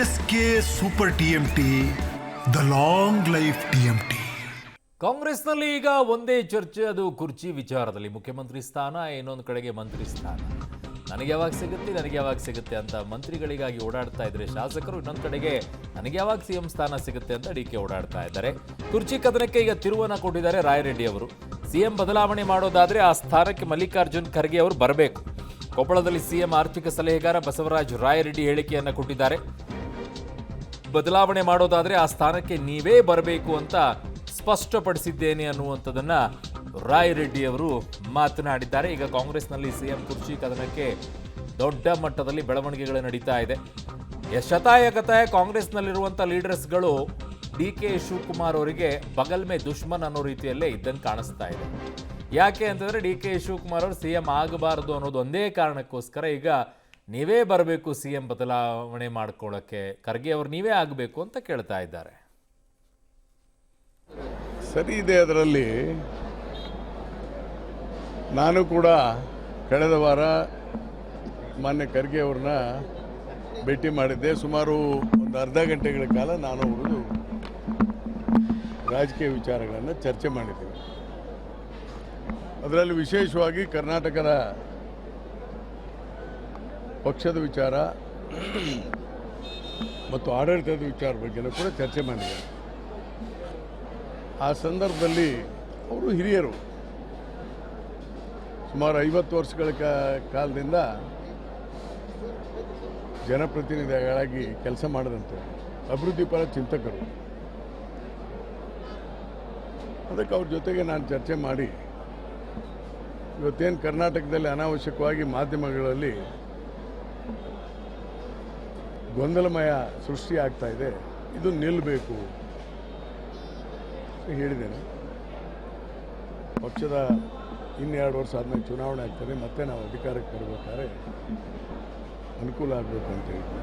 S K super TMT, the long life TMT. ಕಾಂಗ್ರೆಸ್ನಲ್ಲಿ ಈಗ ಒಂದೇ ಚರ್ಚೆ, ಅದು ಕುರ್ಚಿ ವಿಚಾರದಲ್ಲಿ. ಮುಖ್ಯಮಂತ್ರಿ ಸ್ಥಾನ, ಇನ್ನೊಂದು ಕಡೆಗೆ ಮಂತ್ರಿ ಸ್ಥಾನ. ನನಗೆ ಯಾವಾಗ ಸಿಗುತ್ತೆ ಅಂತ ಮಂತ್ರಿಗಳಿಗಾಗಿ ಓಡಾಡ್ತಾ ಇದ್ರೆ ಶಾಸಕರು, ಇನ್ನೊಂದು ಕಡೆಗೆ ನನಗೆ ಯಾವಾಗ ಸಿಎಂ ಸ್ಥಾನ ಸಿಗುತ್ತೆ ಅಂತ ಡಿ ಕೆ ಓಡಾಡ್ತಾ ಇದ್ದಾರೆ. ಕುರ್ಚಿ ಕದನಕ್ಕೆ ಈಗ ತಿರುವನ್ನ ಕೊಟ್ಟಿದ್ದಾರೆ ರಾಯರೆಡ್ಡಿ ಅವರು. ಸಿಎಂ ಬದಲಾವಣೆ ಮಾಡೋದಾದ್ರೆ ಆ ಸ್ಥಾನಕ್ಕೆ ಮಲ್ಲಿಕಾರ್ಜುನ್ ಖರ್ಗೆ ಅವರು ಬರಬೇಕು. ಕೊಪ್ಪಳದಲ್ಲಿ ಸಿಎಂ ಆರ್ಥಿಕ ಸಲಹೆಗಾರ ಬಸವರಾಜ ರಾಯರೆಡ್ಡಿ ಹೇಳಿಕೆಯನ್ನ ಕೊಟ್ಟಿದ್ದಾರೆ. ಬದಲಾವಣೆ ಮಾಡೋದಾದ್ರೆ ಆ ಸ್ಥಾನಕ್ಕೆ ನೀವೇ ಬರಬೇಕು ಅಂತ ಸ್ಪಷ್ಟಪಡಿಸಿದ್ದೇನೆ ಅನ್ನುವಂಥದ್ದನ್ನ ರಾಯರೆಡ್ಡಿ ಅವರು ಮಾತನಾಡಿದ್ದಾರೆ. ಈಗ ಕಾಂಗ್ರೆಸ್ನಲ್ಲಿ ಸಿಎಂ ಕುರ್ಚಿ ಕದನಕ್ಕೆ ದೊಡ್ಡ ಮಟ್ಟದಲ್ಲಿ ಬೆಳವಣಿಗೆಗಳು ನಡೀತಾ ಇದೆ. ಶತಾಯಗತಾಯ ಕಾಂಗ್ರೆಸ್ನಲ್ಲಿರುವಂಥ ಲೀಡರ್ಸ್ಗಳು ಡಿ ಕೆ ಶಿವಕುಮಾರ್ ಅವರಿಗೆ ಬಗಲ್ ಮೇ ದುಶ್ಮನ್ ಅನ್ನೋ ರೀತಿಯಲ್ಲೇ ಇದ್ದಂಗೆ ಕಾಣಿಸ್ತಾ ಇದೆ. ಯಾಕೆ ಅಂತಂದ್ರೆ ಡಿ ಕೆ ಶಿವಕುಮಾರ್ ಅವರು ಸಿಎಂ ಆಗಬಾರದು ಅನ್ನೋದು ಒಂದೇ ಕಾರಣಕ್ಕೋಸ್ಕರ ಈಗ ನೀವೇ ಬರಬೇಕು ಸಿಎಂ ಬದಲಾವಣೆ ಮಾಡ್ಕೊಳ್ಳೋಕ್ಕೆ, ಖರ್ಗೆ ಅವರು ನೀವೇ ಆಗಬೇಕು ಅಂತ ಕೇಳ್ತಾ ಇದ್ದಾರೆ. ಸರಿ ಇದೆ. ಅದರಲ್ಲಿ ನಾನು ಕೂಡ ಕಳೆದ ವಾರ ಮಾನ್ಯ ಖರ್ಗೆ ಅವ್ರನ್ನ ಭೇಟಿ ಮಾಡಿದ್ದೆ. ಸುಮಾರು ಒಂದು ಅರ್ಧ ಗಂಟೆಗಳ ಕಾಲ ನಾನು ಅವರು ರಾಜಕೀಯ ವಿಚಾರಗಳನ್ನು ಚರ್ಚೆ ಮಾಡಿದ್ದೇವೆ. ಅದರಲ್ಲಿ ವಿಶೇಷವಾಗಿ ಕರ್ನಾಟಕದ ಪಕ್ಷದ ವಿಚಾರ ಮತ್ತು ಆಡಳಿತದ ವಿಚಾರ ಬಗ್ಗೆನೂ ಕೂಡ ಚರ್ಚೆ ಮಾಡಿದ್ದಾರೆ. ಆ ಸಂದರ್ಭದಲ್ಲಿ ಅವರು ಹಿರಿಯರು, ಸುಮಾರು 50 ವರ್ಷಗಳ ಕಾಲದಿಂದ ಜನಪ್ರತಿನಿಧಿಗಳಾಗಿ ಕೆಲಸ ಮಾಡಿದಂತೆ ಅಭಿವೃದ್ಧಿ ಪರ ಚಿಂತಕರು. ಅದಕ್ಕೆ ಅವ್ರ ಜೊತೆಗೆ ನಾನು ಚರ್ಚೆ ಮಾಡಿ, ಇವತ್ತೇನು ಕರ್ನಾಟಕದಲ್ಲಿ ಅನಾವಶ್ಯಕವಾಗಿ ಮಾಧ್ಯಮಗಳಲ್ಲಿ ಗೊಂದಲಮಯ ಸೃಷ್ಟಿ ಆಗ್ತಾ ಇದೆ, ಇದು ನಿಲ್ಲಬೇಕು ಹೇಳಿದ್ದೇನೆ. ಪಕ್ಷದ 2 ವರ್ಷ ಆದಮೇಲೆ ಚುನಾವಣೆ ಆಗ್ತದೆ, ಮತ್ತೆ ನಾವು ಅಧಿಕಾರಕ್ಕೆ ಬರಬೇಕಾದ್ರೆ ಅನುಕೂಲ ಆಗಬೇಕು ಅಂತ ಹೇಳಿದ್ದೆ.